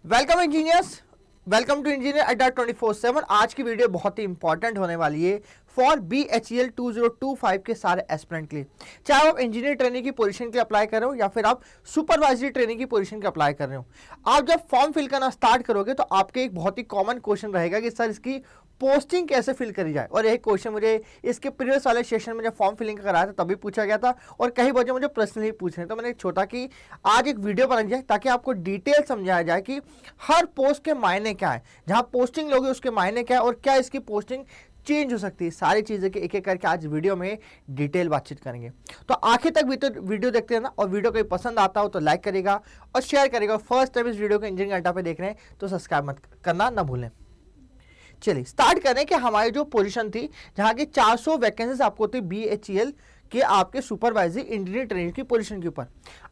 Welcome engineers, welcome to engineer Adda 24/7। आज की video बहुत ही इंपॉर्टेंट होने वाली है फॉर BHEL 2025 के सारे एस्पिरेंट के लिए। चाहे आप इंजीनियर ट्रेनिंग की पोजीशन के लिए अप्लाई कर रहे हो या फिर आप सुपरवाइजरी ट्रेनिंग की पोजीशन के अप्लाई कर रहे हो, आप जब फॉर्म फिल करना स्टार्ट करोगे तो आपके एक बहुत ही कॉमन क्वेश्चन रहेगा कि सर इसकी पोस्टिंग कैसे फिल करी जाए। और यही क्वेश्चन मुझे इसके प्रीवियस वाले सेशन में जब फॉर्म फिलिंग कराया था तभी पूछा गया था और कई बच्चे मुझे पर्सनली पूछ रहे हैं, तो मैंने सोचा कि आज एक वीडियो बनाई जाए ताकि आपको डिटेल समझाया जाए कि हर पोस्ट के मायने क्या है, जहां पोस्टिंग लोगे उसके मायने क्या है और क्या इसकी पोस्टिंग चेंज हो सकती है। सारी चीजें के एक एक करके आज वीडियो में डिटेल बातचीत करेंगे, तो आखिर तक वीडियो देखते रहना। और वीडियो कोई पसंद आता हो तो लाइक करेगा और शेयर करेगा। फर्स्ट टाइम इस वीडियो को इंजीनियरिंग अड्डा पे देख रहे हैं तो सब्सक्राइब मत करना ना भूलें। चलिए स्टार्ट करें कि हमारी जो पोजीशन थी जहां की 400 वैकेंसीज आपको थी BHEL के आपके सुपरवाइजरी इंजीनियर ट्रेनिंग की पोजीशन के ऊपर।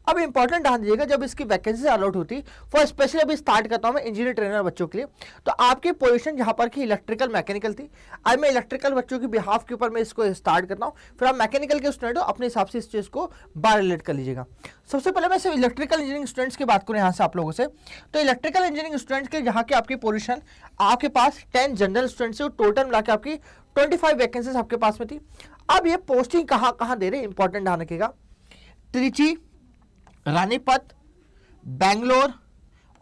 अब इंपॉर्टेंट ध्यान दीजिएगा, जब इसकी वैकेंसी अलॉट होती फॉर स्पेशली अभी स्टार्ट करता हूं मैं इंजीनियर ट्रेनर बच्चों के लिए, तो आपकी पोजीशन जहां पर की इलेक्ट्रिकल मैकेनिकल थी, आज मैं इलेक्ट्रिकल बच्चों की बिहाफ के ऊपर मैं इसको स्टार्ट करता हूं। फिर आप मैकेनिकल के स्टूडेंट हो, अपने हिसाब से इस चीज को बार रिलेट कर लीजिएगा। सबसे पहले मैं सिर्फ इलेक्ट्रिकल इंजीनियरिंग स्टूडेंट्स की बात करूं यहां से आप लोगों से, तो इलेक्ट्रिकल इंजीनियरिंग स्टूडेंट्स के जहां की आपकी पोजीशन आपके पास 10 जनरल स्टूडेंट्स है, टोटल मिला के आपकी 25 वैकेंसीज आपके पास में थी। अब ये पोस्टिंग कहां कहां दे रहे हैं, इंपॉर्टेंट ध्यान रखिएगा। त्रिची, रानीपत, बेंगलोर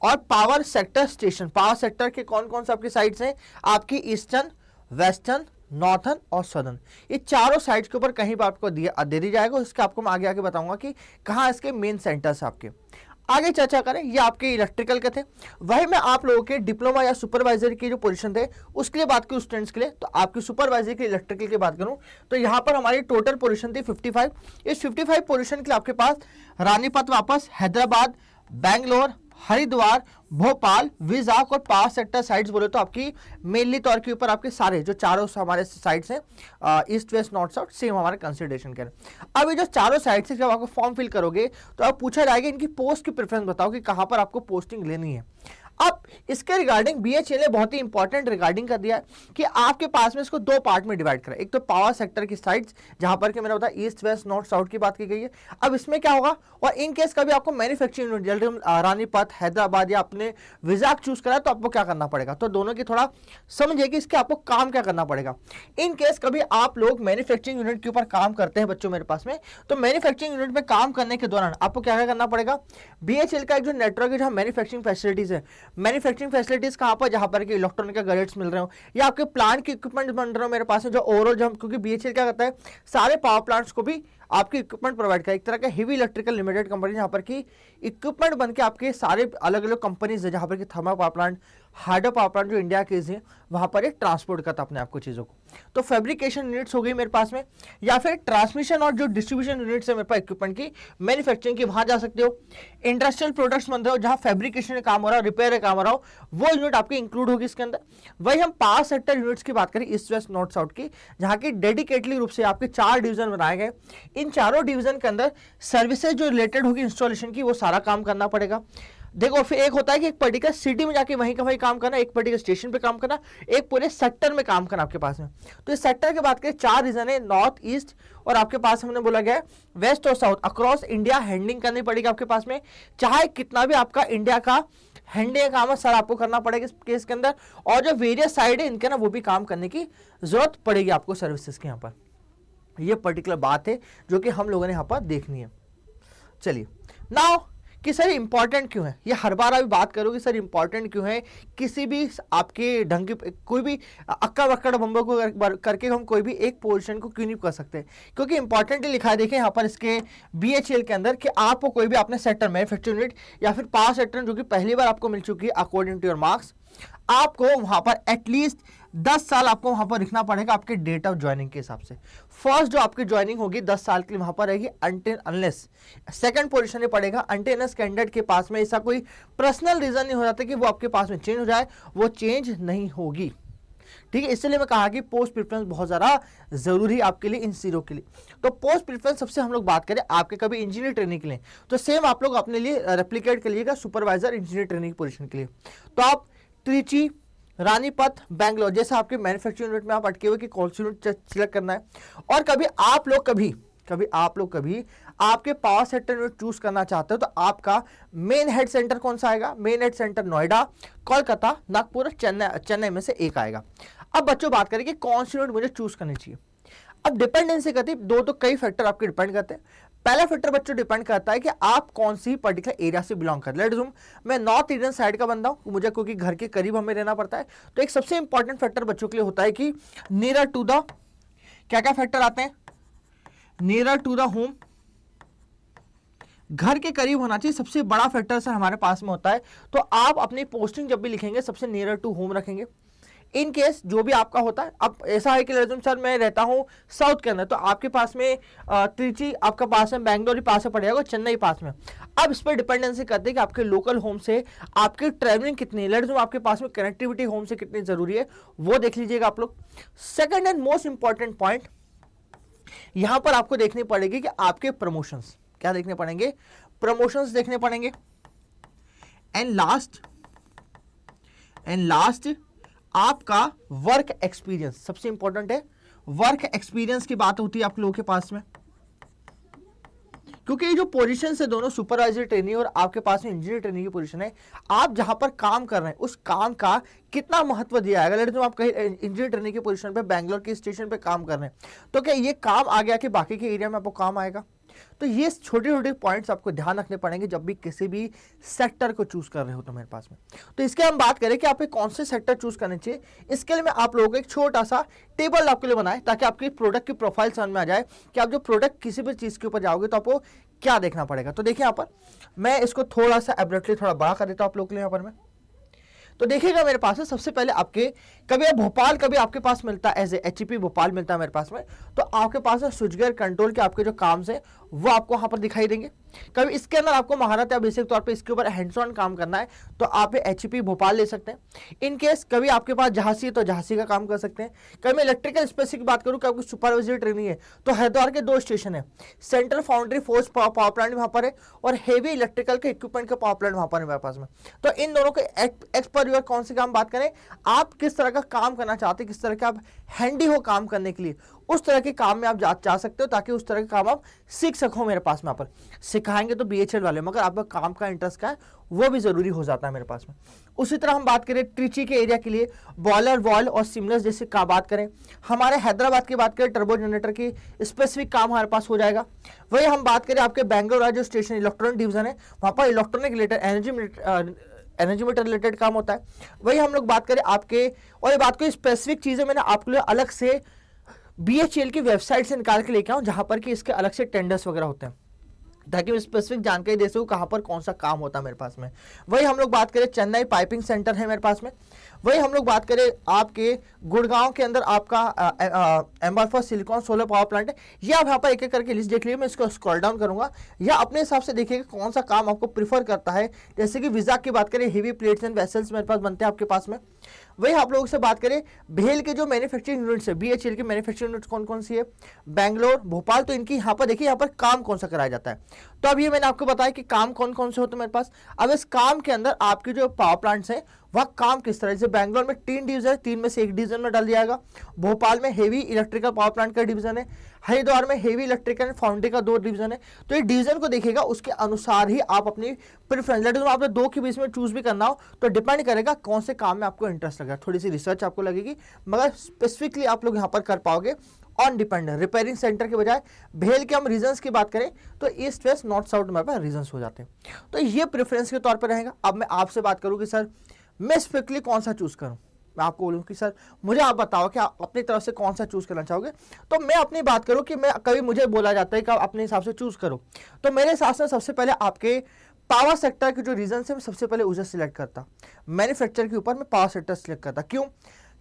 और power sector station. Power sector के कौन कौन से आपकी साइड्स हैं, आपकी ईस्टर्न, वेस्टर्न, नॉर्थन और सदर्न, ये चारों साइड्स के ऊपर कहीं पर आपको दे दी जाएगा। उसके आपको मैं आगे आगे बताऊंगा कि कहां इसके मेन सेंटर्स आपके। आगे चर्चा करें, ये आपके इलेक्ट्रिकल के थे। वही मैं आप लोगों के डिप्लोमा या सुपरवाइजर की जो पोजीशन थे उसके लिए बात करूं स्टूडेंट्स के लिए, तो आपकी सुपरवाइजर की इलेक्ट्रिकल की बात करूं तो यहां पर हमारी टोटल पोजीशन थी 55। इस 55 पोजीशन के लिए आपके पास रानीपत, वापस हैदराबाद, बैंगलोर, हरिद्वार, भोपाल, विजाग और पावर सेक्टर साइड्स बोले तो आपकी मेनली तौर के ऊपर आपके सारे जो चारों हमारे साइड्स हैं, east west north south, same हमारे कंसिडरेशन करें। अब ये जो चारों साइड से जब आपको फॉर्म फिल करोगे तो आप पूछा जाएगा इनकी पोस्ट की प्रेफरेंस बताओ कि कहां पर आपको पोस्टिंग लेनी है। अब इसके रिगार्डिंग BHEL ने बहुत ही इंपॉर्टेंट रिगार्डिंग कर दिया है कि आपके पास में इसको दो पार्ट में डिवाइड करें। एक तो पावर सेक्टर की साइड्स जहां पर कि मैंने बताया ईस्ट वेस्ट नॉर्थ साउथ की बात की गई है। अब इसमें क्या होगा, और इन केस कभी आपको मैन्युफैक्चरिंग यूनिट जल्दी रानीपत, हैदराबाद या अपने विजाग चूज करा तो आपको क्या करना पड़ेगा, तो दोनों की थोड़ा समझिए कि इसके आपको काम क्या करना पड़ेगा। इन केस कभी आप लोग मैन्युफैक्चरिंग यूनिट के ऊपर काम करते हैं बच्चों मेरे पास में, तो मैन्युफैक्चरिंग यूनिट में काम करने के दौरान आपको क्या क्या करना पड़ेगा। BHEL का एक जो नेटवर्क है जहां मैन्युफैक्चरिंग फैसिलिटीज है, मैन्युफैक्चरिंग फैसिलिटीज कहां पर, जहां पर कि इलेक्ट्रॉनिक के गैजेट्स मिल रहे हो या आपके प्लांट के इक्विपमेंट बन रहे हो मेरे पास है, जो ओवरऑल जो हम, क्योंकि BHEL क्या करता है सारे पावर प्लांट्स को भी आपके इक्विपमेंट प्रोवाइड कर, एक तरह का हेवी इलेक्ट्रिकल लिमिटेड कंपनी जहां पर कि इक्विपमेंट बन के आपके सारे अलग अलग कंपनीज है, जहां पर कि thermal power plant, hydro power plant जो इंडिया के हैं वहां पर एक ट्रांसपोर्ट करता अपने आपको चीजों को। तो फैब्रिकेशन यूनिट्स हो गई मेरे पास में, या फिर ट्रांसमिशन और जो डिस्ट्रीब्यूशन यूनिट्स है मेरे पास इक्विपमेंट की मैन्युफैक्चरिंग की, वहां जा सकते हो। इंडस्ट्रियल प्रोडक्ट्स बन रहे हो जहां फैब्रिकेशन का काम हो रहा हो, रिपेयर का काम हो रहा हो, वो यूनिट आपकी इंक्लूड होगी इसके अंदर। वही हम पावर सेक्टर यूनिट्स की बात करें ईस्ट वेस्ट नॉर्थ साउथ की, जहां की डेडिकेटली रूप से आपके 4 डिवीजन बनाए गए। इन चारों डिवीजन के अंदर सर्विसेज जो रिलेटेड होगी इंस्टॉलेशन की, वो सारा काम करना पड़ेगा। देखो फिर एक होता है कि एक पर्टिकुलर सिटी में जाके वहीं का वहीं काम करना, एक पर्टिकुलर स्टेशन पे काम करना, एक पूरे सेक्टर में काम करना आपके पास में। तो इस सेक्टर की बात करें 4 रीजन है, नॉर्थ, ईस्ट और आपके पास हमने बोला गया है वेस्ट और साउथ। अक्रॉस इंडिया हैंडलिंग करनी पड़ेगी आपके पास में, चाहे कितना भी आपका इंडिया का हैंडलिंग काम है सर आपको करना पड़ेगा इस केस के अंदर। और जो वेरियस साइड है इनके ना, वो भी काम करने की जरूरत पड़ेगी आपको सर्विसेज के यहाँ पर। ये पर्टिकुलर बात है जो कि हम लोगों ने यहाँ पर देखनी है। चलिए नाउ कि सर इंपॉर्टेंट क्यों है, ये हर बार अभी बात करोगे सर इंपॉर्टेंट क्यों है, किसी भी आपके ढंग की कोई भी अक्का बक्कड़ बम्बो को करके हम कोई भी एक पोजीशन को क्यों नहीं कर सकते, क्योंकि इंपॉर्टेंटली लिखा है देखें यहाँ पर इसके BHEL के अंदर कि आपको कोई भी अपने सेक्टर मैन्युफैक्चरिंग यूनिट या फिर पावर सेक्टर जो कि पहली बार आपको मिल चुकी है अकॉर्डिंग टू योर मार्क्स, आपको वहां पर एटलीस्ट 10 साल आपको वहां पर लिखना पड़ेगा आपके डेट ऑफ ज्वाइनिंग के हिसाब से। फर्स्ट जो आपकी ज्वाइनिंग होगी 10 साल के लिए वहां पर रहेगी अनटिल अनलेस, सेकंड पोजीशन में पड़ेगा अनटिल अनलेस कैंडिडेट के पास में ऐसा कोई पर्सनल रीजन नहीं हो जाता कि वो आपके पास में चेंज हो जाए, वो चेंज नहीं होगी। ठीक है, इसलिए मैं कहा कि पोस्ट प्रेफरेंस बहुत ज्यादा जरूरी आपके लिए इन सीरो के लिए। तो पोस्ट प्रेफरेंस सबसे हम लोग बात करें आपके कभी इंजीनियर ट्रेनिंग के लिए, तो सेम आप लोग अपने लिए रेप्लिकेट करिएगा सुपरवाइजर इंजीनियर ट्रेनिंग पोजीशन के लिए। तो आप त्रिची, रानीपत, बैंगलोर जैसे आपके मैन्युफैक्चरिंग यूनिट में आप अटके हुए कि कौन सी यूनिट सिलेक्ट करना है। और कभी आप लोग कभी आपके पावर सेक्टर में चूज करना चाहते हो तो आपका मेन हेड सेंटर कौन सा आएगा? Main head centre Noida, Kolkata, Nagpur, Chennai में से एक आएगा। अब बच्चों बात करें कि कौन सी यूनिट मुझे चूज करनी चाहिए। अब डिपेंडेंसी करती है, दो तो कई फैक्टर आपके डिपेंड करते हैं। पहला फैक्टर बच्चों डिपेंड करता है कि आप कौन सी पर्टिकुलर एरिया से बिलोंग करते हैं। लेट्स अज्यूम मैं नॉर्थ इंडियन साइड का बंदा हूं, मुझे क्योंकि घर के करीब हमें रहना पड़ता है, तो एक सबसे इंपॉर्टेंट फैक्टर बच्चों के लिए होता है कि नियर टू द, क्या क्या फैक्टर आते हैं? नियर टू द होम, घर के करीब होना चाहिए, सबसे बड़ा फैक्टर सर हमारे पास में होता है। तो आप अपनी पोस्टिंग जब भी लिखेंगे सबसे नियर टू होम रखेंगे। इन केस जो भी आपका होता है, अब ऐसा है कि सर मैं रहता हूं साउथ के अंदर, तो आपके पास में त्रिची आपका पास में, बैंगलोर ही पास में पड़ेगा, चेन्नई पास में। अब इस पर डिपेंडेंसी करते हैं कि आपके लोकल होम से आपकी ट्रैवलिंग कितनी है, आपके पास में कनेक्टिविटी होम से कितनी जरूरी है, वो देख लीजिएगा आप लोग। Second and most important point यहां पर आपको देखनी पड़ेगी कि आपके प्रमोशंस क्या देखने पड़ेंगे? प्रमोशंस देखने पड़ेंगे। एंड लास्ट आपका वर्क एक्सपीरियंस सबसे इंपॉर्टेंट है। वर्क एक्सपीरियंस की बात होती है आप लोगों के पास में, क्योंकि ये जो पोजीशन है दोनों सुपरवाइजर ट्रेनिंग और आपके पास में इंजीनियर ट्रेनिंग की पोजीशन है, आप जहां पर काम कर रहे हैं उस काम का कितना महत्व दिया है। अगर आप कहीं इंजीनियर ट्रेनिंग की पोजीशन पे बैंगलोर के स्टेशन पे काम कर रहे हैं, तो क्या ये काम आ गया कि बाकी के एरिया में आपको काम आएगा? तो ये छोटे छोटे पॉइंट्स आपको ध्यान रखने पड़ेंगे जब भी किसी भी सेक्टर को चूज कर रहे हो तो मेरे पास में। तो इसके हम बात करें कि आपको कौन से सेक्टर चूज करने चाहिए, इसके लिए मैं आप लोगों को एक छोटा सा टेबल आपके लिए बनाए ताकि आपकी प्रोडक्ट की प्रोफाइल समझ में आ जाए कि आप जो प्रोडक्ट किसी भी चीज के ऊपर जाओगे तो आपको क्या देखना पड़ेगा। तो देखिए यहाँ पर मैं इसको थोड़ा सा एब्रेटली थोड़ा बड़ा कर देता हूं आप लोगों के लिए। यहाँ पर मैं तो देखिएगा मेरे पास है, सबसे पहले आपके कभी भोपाल कभी आपके पास मिलता है एज एचईपी भोपाल मिलता है मेरे पास में, तो आपके पास है स्विचगेयर कंट्रोल के आपके जो काम से वो आपको वहां पर दिखाई देंगे। कभी इसके अंदर आपको महारत या बेसिक तौर पे इसके ऊपर हैंड्स ऑन काम करना है तो आप एचईपी भोपाल ले सकते हैं। इन केस कभी आपके पास झांसी है तो झांसी का काम कर सकते हैं। कभी इलेक्ट्रिकल स्पेस की बात करूं कि आपकी सुपरवाइजरी ट्रेनिंग है तो हरिद्वार के 2 स्टेशन है, central foundry force power plant वहां पर है और हेवी इलेक्ट्रिकल के इक्विपमेंट का पावर प्लांट वहां पर है मेरे पास में। तो इन दोनों के एक्स पर यूर कौन से काम बात करें, आप किस तरह का काम करना चाहते हैं, किस तरह के आप हैंडी हो काम करने के लिए, उस तरह के काम में आप जा सकते हो ताकि उस तरह के काम आप सीख सको। मेरे पास में पर सिखाएंगे तो बीएचएल वाले, मगर आपका काम का इंटरेस्ट का है वो भी जरूरी हो जाता है मेरे पास में। उसी तरह हम बात करें ट्रिची के एरिया के लिए बॉयलर वॉल और सिमलेस जैसे का बात करें, हमारे हैदराबाद की बात करें टर्बो जनरेटर की स्पेसिफिक काम हमारे पास हो जाएगा। वही हम बात करें आपके बैंगलोर जो स्टेशन इलेक्ट्रॉनिक डिवीजन है वहां पर electronic related energy meter related काम होता है। वही हम लोग बात करें आपके, और ये बात को स्पेसिफिक चीजें मैंने आपके लिए अलग से बीएचईएल की वेबसाइट से निकाल के लेके आऊं जहां पर कि इसके अलग से टेंडर्स वगैरह होते हैं ताकि मैं स्पेसिफिक जानकारी दे सकूं कहां पर कौन सा काम होता है मेरे पास में। वही हम लोग बात करें चेन्नई पाइपिंग सेंटर है मेरे पास में। वही हम लोग बात करें आपके गुड़गांव के अंदर आपका एम्बरफॉस सिलिकॉन सोलर पावर प्लांट है। ये आप यहाँ पर एक एक करके लिस्ट देख लीजिए, मैं इसको स्क्रॉल डाउन करूंगा या अपने हिसाब से देखिएगा कौन सा काम आपको प्रीफर करता है। जैसे कि वीजा की बात करें हेवी प्लेट्स एंड वेसल्स मेरे पास बनते हैं आपके पास में। वही आप लोगों से बात करें भेल के जो मैन्युफैक्चरिंग यूनिट्स है बीएचईएल की मैन्युफैक्चरिंग यूनिट्स कौन कौन सी है, बैंगलोर भोपाल, तो इनकी यहाँ पर देखिए यहाँ पर काम कौन सा कराया जाता है। तो अब ये मैंने आपको बताया कि काम कौन कौन से होते हैं मेरे पास। अब इस काम के अंदर आपके जो पावर प्लांट्स हैं वह काम किस तरह से, बैंगलोर में 3 डिवीजन है, 3 में से 1 डिवीजन में डाल दिया जाएगा। भोपाल में हेवी इलेक्ट्रिकल पावर प्लांट का डिवीजन है, हरिद्वार में हेवी इलेक्ट्रिकल फाउंड्री का 2 डिवीजन है। तो ये डिवीजन को देखिएगा उसके अनुसार ही आप अपनी प्रेफरेंस, लेट आपने 2 के बीच में चूज भी करना हो तो डिपेंड करेगा कौन से काम में आपको इंटरेस्ट लगेगा। थोड़ी सी रिसर्च आपको लगेगी मगर स्पेसिफिकली आप लोग यहाँ पर कर पाओगे ऑन डिपेंडेंट। रिपेयरिंग सेंटर के बजाय भेल के हम रीजन्स की बात करें तो ईस्ट वेस्ट नॉर्थ साउथ में रीजन्स हो जाते हैं। तो ये प्रेफरेंस के तौर पर रहेगा। अब मैं आपसे बात करूँ कि सर मैं स्पेसिफिकली कौन सा चूज करूं, मैं आपको बोलूं कि सर मुझे आप बताओ कि आप अपनी तरफ से कौन सा चूज करना चाहोगे। तो मैं अपनी बात करूं कि मैं कभी मुझे बोला जाता है कि आप अपने हिसाब से चूज करो, तो मेरे हिसाब से सबसे पहले आपके पावर सेक्टर के जो रीजन है मैं सबसे पहले उसे सिलेक्ट करता। मैन्युफैक्चर के ऊपर मैं पावर सेक्टर सिलेक्ट करता। क्यों?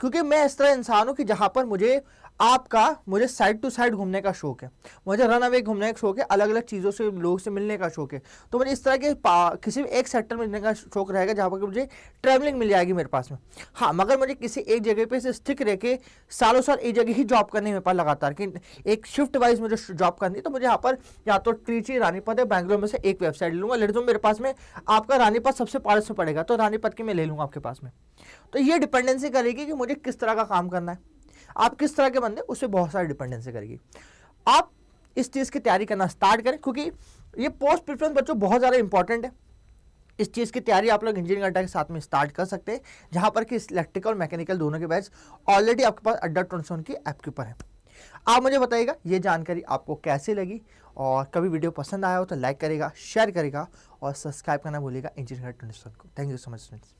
क्योंकि मैं इस तरह इंसान हूं कि जहां पर मुझे साइड टू साइड घूमने का शौक है, मुझे रन अवे घूमने का शौक है, अलग अलग चीज़ों से लोगों से मिलने का शौक है। तो मुझे इस तरह के किसी भी एक सेक्टर में मिलने का शौक रहेगा जहाँ पर मुझे ट्रैवलिंग मिल जाएगी मेरे पास में। हाँ, मगर मुझे किसी एक जगह पे से स्टिक रह के सालों साल एक जगह ही जॉब करनी मेरे पास लगातार कि एक शिफ्ट वाइज मुझे जॉब करनी, तो मुझे यहाँ पर या तो ट्रिची रानीपत है बैंगलोर में से एक वेबसाइट ले लूँगा। लेट मेरे पास में आपका रानीपत सबसे पास में पड़ेगा तो रानीपत की मैं ले लूँगा आपके पास में। तो ये डिपेंडेंसी करेगी कि मुझे किस तरह का काम करना है, आप किस तरह के बंदे, उससे बहुत सारी डिपेंडेंसी करेगी। आप इस चीज़ की तैयारी करना स्टार्ट करें, क्योंकि ये पोस्ट प्रेफरेंस बच्चों बहुत ज़्यादा इंपॉर्टेंट है। इस चीज़ की तैयारी आप लोग इंजीनियरिंग अड्डा के साथ में स्टार्ट कर सकते हैं, जहां पर कि इलेक्ट्रिकल और मैकेनिकल दोनों के बैच ऑलरेडी आपके पास अड्डा 27 की ऐप के ऊपर है। आप मुझे बताइएगा ये जानकारी आपको कैसी लगी, और कभी वीडियो पसंद आया हो तो लाइक करेगा, शेयर करेगा और सब्सक्राइब करना भूलिएगा इंजीनियरिंग अड्डा 27 को। Thank you so much students.